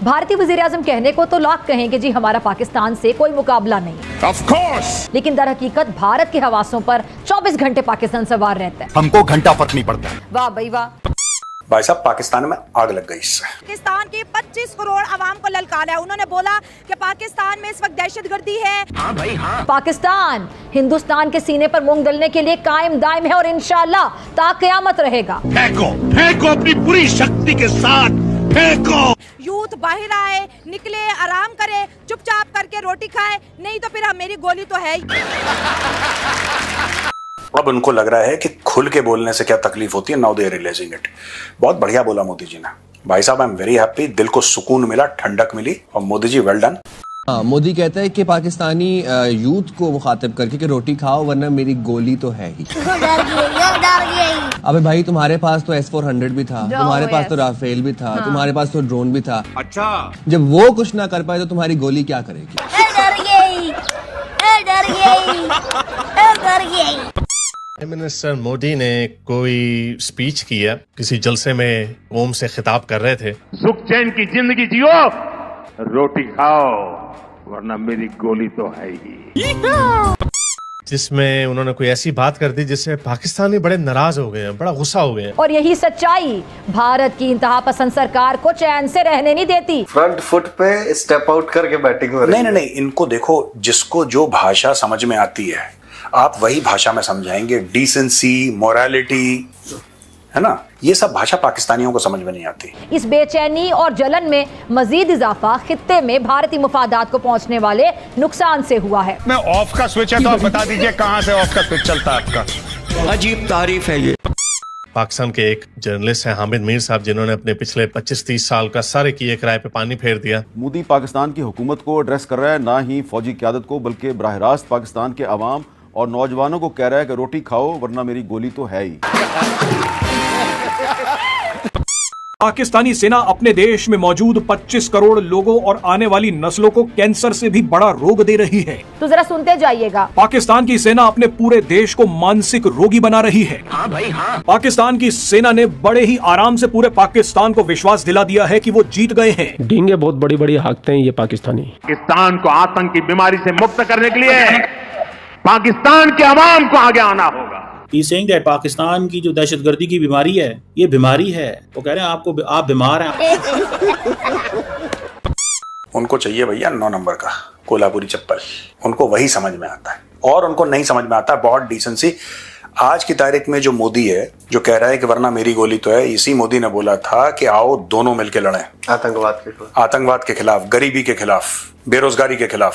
भारतीय वज़ीर-ए-आज़म कहने को तो लाख कहें कि जी हमारा पाकिस्तान से कोई मुकाबला नहीं, Of course! लेकिन दर हकीकत भारत के हवासों पर 24 घंटे पाकिस्तान सवार रहता है। हमको घंटा फर्क नहीं पड़ता। वाह भाई वाह। भाई साहब, पाकिस्तान में आग लग गई इससे। पाकिस्तान की 25 करोड़ आवाम को ललकारा है। उन्होंने बोला कि पाकिस्तान में इस वक्त दहशतगर्दी है। हाँ भाई हाँ। पाकिस्तान हिंदुस्तान के सीने पर मूंग दलने के लिए कायम दायम है और इंशाअल्लाह ता क़यामत रहेगा। फेंको, फेंको अपनी पूरी शक्ति के साथ फेंको। यूथ बाहर आए, निकले, आराम करे, चुपचाप करके रोटी खाए, नहीं तो फिर मेरी गोली तो है ही। अब उनको लग रहा है कि खुल के बोलने से क्या तकलीफ होती है। Now they are realising it. बहुत बढ़िया बोला मोदी जी ने। भाई साहब, आई एम वेरी हैप्पी। दिल को सुकून मिला, ठंडक मिली। और मोदी जी वेल डन। मोदी कहता है कि पाकिस्तानी यूथ को मुखातिब करके कि रोटी खाओ वरना मेरी गोली तो है ही। अबे भाई, तुम्हारे पास तो S-400 भी था, तुम्हारे पास तो राफेल भी था, तुम्हारे पास तो ड्रोन भी था। अच्छा, जब वो कुछ ना कर पाए तो तुम्हारी गोली क्या करेगी? प्राइम मिनिस्टर मोदी ने कोई स्पीच किया, किसी जलसे में ओम से खिताब कर रहे थे। सुख चैन की जिंदगी जियो, रोटी खाओ वरना मेरी गोली तो है ही। जिसमें उन्होंने कोई ऐसी बात कर दी जिससे पाकिस्तानी बड़े नाराज हो गए हैं, बड़ा गुस्सा हो गए हैं। और यही सच्चाई भारत की इंतहा पसंद सरकार को चैन से रहने नहीं देती। फ्रंट फुट पे स्टेप आउट करके बैटिंग हो रही है। नहीं, इनको देखो, जिसको जो भाषा समझ में आती है आप वही भाषा में समझाएंगे। डिसेंसी, मोरालिटी, है ना, ये सब भाषा पाकिस्तानियों को समझ में नहीं आती। इस बेचैनी और जलन में मजीद इजाफा खित्ते में भारतीय मुफादात को पहुंचने वाले नुकसान से हुआ है। मैं ऑफ का स्विच है तो आप बता दीजिए कहां से ऑफ का स्विच चलता है आपका। अजीब तारीफ है ये। पाकिस्तान के एक जर्नलिस्ट हैं हामिद मीर साहब, जिन्होंने अपने पिछले 25-30 साल का सारे किए किराए पे पानी फेर दिया। मोदी पाकिस्तान की हुकूमत को एड्रेस कर रहा है, ना ही फौजी क़यादत को, बल्कि बराह रास्त पाकिस्तान के अवाम और नौजवानों को कह रहा है कि रोटी खाओ वरना मेरी गोली तो है ही। पाकिस्तानी सेना अपने देश में मौजूद 25 करोड़ लोगों और आने वाली नस्लों को कैंसर से भी बड़ा रोग दे रही है। तो जरा सुनते जाइएगा। पाकिस्तान की सेना अपने पूरे देश को मानसिक रोगी बना रही है। हाँ भाई हाँ। पाकिस्तान की सेना ने बड़े ही आराम से पूरे पाकिस्तान को विश्वास दिला दिया है कि वो जीत गए हैं। डींगे बहुत बड़ी बड़ी हाँकते हैं ये पाकिस्तानी। पाकिस्तान को आतंक की बीमारी से मुक्त करने के लिए पाकिस्तान के अवाम को आगे आना होगा। He's saying that पाकिस्तान की जो दहशतगर्दी की बीमारी है, ये बीमारी है। वो कह रहे हैं आपको, आप बीमार हैं। उनको चाहिए भैया 9 नंबर का कोल्हापुरी चप्पल। उनको वही समझ में आता है और उनको नहीं समझ में आता बहुत डिसेंसी। आज की तारीख में जो मोदी है, जो कह रहा है कि वरना मेरी गोली तो है, इसी मोदी ने बोला था कि आओ दोनों मिलकर लड़ें आतंकवाद के खिलाफ, गरीबी के खिलाफ, बेरोजगारी के खिलाफ।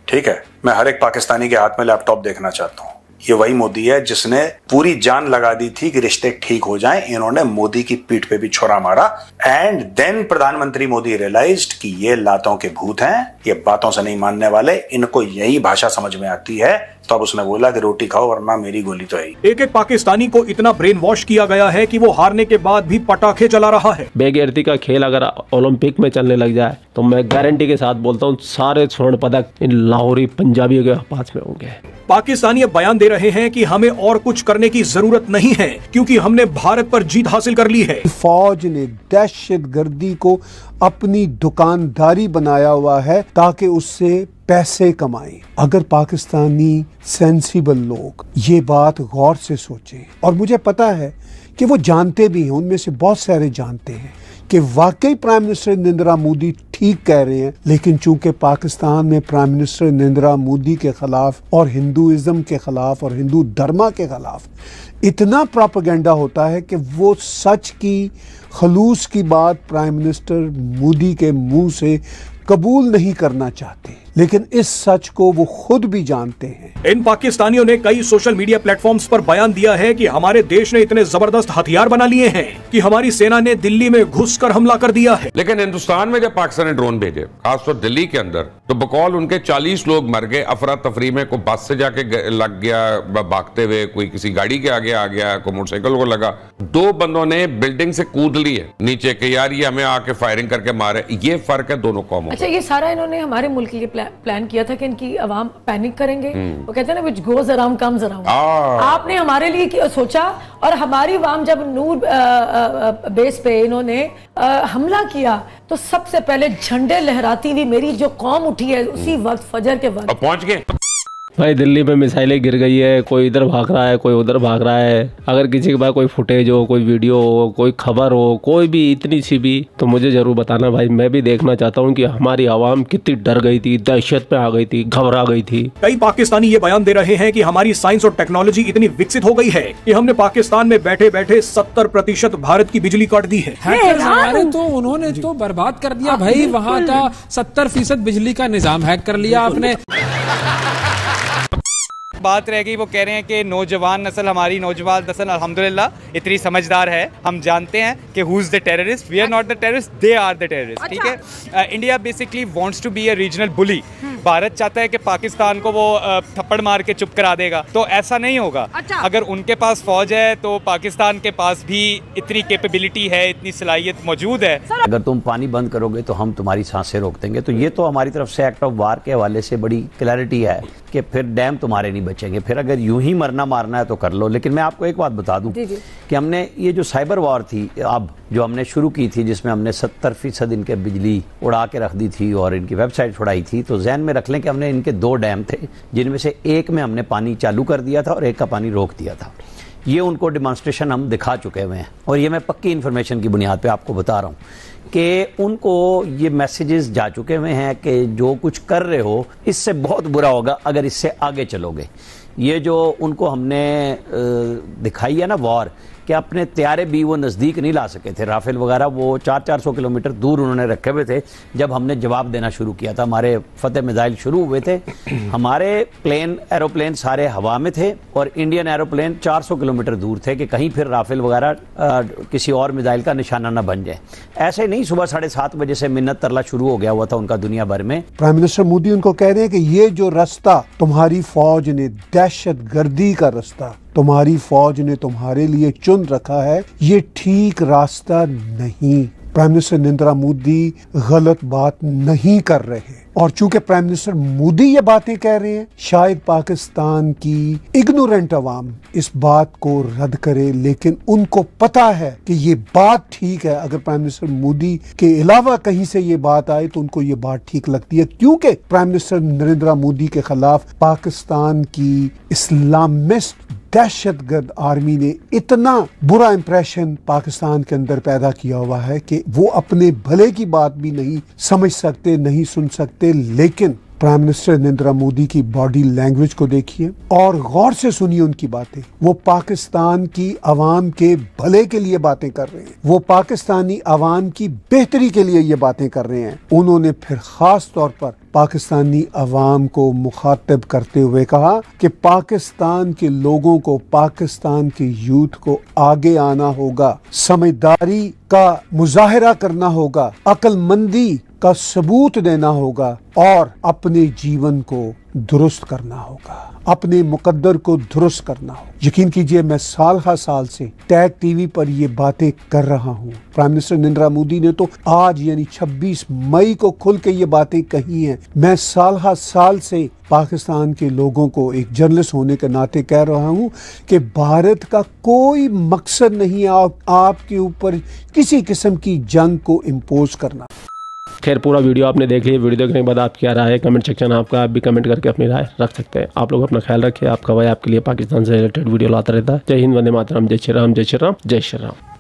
ठीक है, मैं हर एक पाकिस्तानी के हाथ में लैपटॉप देखना चाहता हूँ। ये वही मोदी है जिसने पूरी जान लगा दी थी कि रिश्ते ठीक हो जाएं। इन्होंने मोदी की पीठ पे भी छुरा मारा। एंड देन प्रधानमंत्री मोदी रियलाइज्ड कि ये लातों के भूत हैं, ये बातों से नहीं मानने वाले, इनको यही भाषा समझ में आती है। तो अब उसने बोला कि रोटी खाओ वरना मेरी गोली तो है। एक एक पाकिस्तानी को इतना ब्रेन वॉश किया गया है कि वो हारने के बाद भी पटाखे चला रहा है। बेगैरती का खेल अगर ओलंपिक में चलने लग जाए तो मैं गारंटी के साथ बोलता हूँ सारे स्वर्ण पदक इन लाहौरी पंजाबियों के पास में होंगे। पाकिस्तानी अब बयान दे रहे हैं कि हमें और कुछ करने की जरूरत नहीं है क्योंकि हमने भारत पर जीत हासिल कर ली है। फौज ने दहशतगर्दी को अपनी दुकानदारी बनाया हुआ है ताकि उससे पैसे कमाएं। अगर पाकिस्तानी सेंसिबल लोग ये बात गौर से सोचें, और मुझे पता है कि वो जानते भी हैं, उनमें से बहुत सारे जानते हैं कि वाकई प्राइम मिनिस्टर नरेंद्र मोदी ठीक कह रहे हैं, लेकिन चूंकि पाकिस्तान में प्राइम मिनिस्टर नरेंद्र मोदी के खिलाफ और हिंदुइज्म के खिलाफ और हिंदू धर्म के खिलाफ इतना प्रोपेगेंडा होता है कि वो सच की, खलूस की बात प्राइम मिनिस्टर मोदी के मुंह से कबूल नहीं करना चाहते, लेकिन इस सच को वो खुद भी जानते हैं। इन पाकिस्तानियों ने कई सोशल मीडिया प्लेटफॉर्म्स पर बयान दिया है कि हमारे देश ने इतने जबरदस्त हथियार बना लिए हैं कि हमारी सेना ने दिल्ली में घुसकर हमला कर दिया है। लेकिन हिंदुस्तान में जब पाकिस्तान ने ड्रोन भेजे, खासतौर दिल्ली के अंदर, तो बकौल उनके 40 लोग मर गए अफरा तफरी में। कोई बस से जाके लग गया भागते हुए, कोई किसी गाड़ी के आगे आ गया, कोई मोटरसाइकिल को लगा। 2 बंदों ने बिल्डिंग से कूद ली है नीचे के, यार ये हमें आके फायरिंग करके मारे। ये फर्क है दोनों कौमों। अच्छा, ये सारा इन्होंने हमारे मुल्क के लिए प्लान किया था कि इनकी आवाम पैनिक करेंगे। वो कहते हैं ना, which goes around comes around। आपने हमारे लिए सोचा, और हमारी आवाम जब नूर बेस पे इन्होंने हमला किया तो सबसे पहले झंडे लहराती हुई मेरी जो कौम उठी है उसी वक्त, फजर के वक्त पहुंच गए। भाई दिल्ली में मिसाइलें गिर गई है, कोई इधर भाग रहा है, कोई उधर भाग रहा है। अगर किसी के पास कोई फुटेज हो, कोई वीडियो हो, कोई खबर हो, कोई भी इतनी सी भी, तो मुझे जरूर बताना भाई। मैं भी देखना चाहता हूँ कि हमारी आवाम कितनी डर गई थी, दहशत में आ गई थी, घबरा गई थी। कई पाकिस्तानी ये बयान दे रहे हैं कि हमारी साइंस और टेक्नोलॉजी इतनी विकसित हो गई है कि हमने पाकिस्तान में बैठे बैठे 70% भारत की बिजली काट दी है। तो उन्होंने तो बर्बाद कर दिया भाई, वहाँ का 70% बिजली का निजाम हैक कर लिया आपने। बात रह गई, वो कह रहे हैं कि नौजवान नस्ल, हमारी नौजवान नस्ल अल्हम्दुलिल्लाह इतनी समझदार है, हम जानते हैं कि who is the terrorist, we are not the terrorist, they are the terrorist. ठीक है, India basically wants to be a regional bully. Bharat चाहता है कि पाकिस्तान को वो थप्पड़ मार के चुप करा देगा, तो ऐसा नहीं होगा। अगर उनके पास फौज है तो पाकिस्तान के पास भी इतनी कैपेबिलिटी है, इतनी सलाहियत मौजूद है। अगर तुम पानी बंद करोगे तो हम तुम्हारी सांसें रोक देंगे। तो ये तो हमारी तरफ से एक्ट ऑफ वार के हवाले से बड़ी क्लैरिटी है कि फिर डैम तुम्हारे नहीं बचेंगे। फिर अगर यूं ही मरना मारना है तो कर लो। लेकिन मैं आपको एक बात बता दूं कि हमने ये जो साइबर वॉर थी अब जो हमने शुरू की थी, जिसमें हमने 70% इनके बिजली उड़ा के रख दी थी और इनकी वेबसाइट उड़ाई थी, तो जहन में रख लें कि हमने इनके 2 डैम थे, जिनमें से एक में हमने पानी चालू कर दिया था और एक का पानी रोक दिया था। ये उनको डिमॉन्स्ट्रेशन हम दिखा चुके हुए हैं, और ये मैं पक्की इन्फॉर्मेशन की बुनियाद पे आपको बता रहा हूँ कि उनको ये मैसेजेस जा चुके हुए हैं कि जो कुछ कर रहे हो इससे बहुत बुरा होगा अगर इससे आगे चलोगे। ये जो उनको हमने दिखाई है ना वॉर, कि अपने त्यारे भी वो नज़दीक नहीं ला सके थे, राफेल वगैरह वो 400-400 किलोमीटर दूर उन्होंने रखे हुए थे। जब हमने जवाब देना शुरू किया था, हमारे फतेह मिसाइल शुरू हुए थे, हमारे एरोप्लेन सारे हवा में थे और इंडियन एरोप्लेन 400 किलोमीटर दूर थे कि कहीं फिर राफेल वगैरह किसी और मिसाइल का निशाना न बन जाए। ऐसे नहीं, सुबह 7:30 बजे से मिन्नत तरला शुरू हो गया हुआ था उनका दुनिया भर में। प्राइम मिनिस्टर मोदी उनको कह रहे हैं कि ये जो रास्ता तुम्हारी फौज ने, दहशत गर्दी का रास्ता तुम्हारी फौज ने तुम्हारे लिए चुन रखा है, ये ठीक रास्ता नहीं। प्राइम मिनिस्टर नरेंद्र मोदी गलत बात नहीं कर रहे, और चूंकि प्राइम मिनिस्टर मोदी ये बातें कह रहे हैं, शायद पाकिस्तान की इग्नोरेंट अवाम इस बात को रद्द करे, लेकिन उनको पता है कि ये बात ठीक है। अगर प्राइम मिनिस्टर मोदी के अलावा कहीं से ये बात आए तो उनको ये बात ठीक लगती है, क्योंकि प्राइम मिनिस्टर नरेंद्र मोदी के खिलाफ पाकिस्तान की इस्लामिस्ट दहशतगर्द आर्मी ने इतना बुरा इंप्रेशन पाकिस्तान के अंदर पैदा किया हुआ है कि वो अपने भले की बात भी नहीं समझ सकते, नहीं सुन सकते। लेकिन प्राइम मिनिस्टर नरेंद्र मोदी की बॉडी लैंग्वेज को देखिए और गौर से सुनिए उनकी बातें। वो पाकिस्तान की आवाम के भले के लिए बातें कर रहे हैं, वो पाकिस्तानी आवाम की बेहतरी के लिए ये बातें कर रहे हैं। उन्होंने फिर खास तौर पर पाकिस्तानी अवाम को मुखातिब करते हुए कहा कि पाकिस्तान के लोगों को, पाकिस्तान के यूथ को आगे आना होगा, समझदारी का मुजाहिरा करना होगा, अक्लमंदी का सबूत देना होगा और अपने जीवन को दुरुस्त करना होगा, अपने मुकद्दर को दुरुस्त करना हो। यकीन कीजिए, मैं साल हर साल से टैग टीवी पर ये बातें कर रहा हूँ। प्राइम मिनिस्टर नरेंद्र मोदी ने तो आज यानी 26 मई को खुल के ये बातें कही हैं। मैं साल हर साल से पाकिस्तान के लोगों को एक जर्नलिस्ट होने के नाते कह रहा हूँ कि भारत का कोई मकसद नहीं है आपके ऊपर किसी किस्म की जंग को इम्पोज करना। खैर, पूरा वीडियो आपने देख लिया। वीडियो देखने के बाद आप क्या राय है कमेंट सेक्शन आपका, आप भी कमेंट करके अपनी राय रख सकते हैं। आप लोग अपना ख्याल रखिए। आपका भाई आपके लिए पाकिस्तान से रिलेटेड वीडियो लाता रहता है। जय हिंद, वंदे मातरम, जय श्री राम, जय श्री राम, जय श्री राम।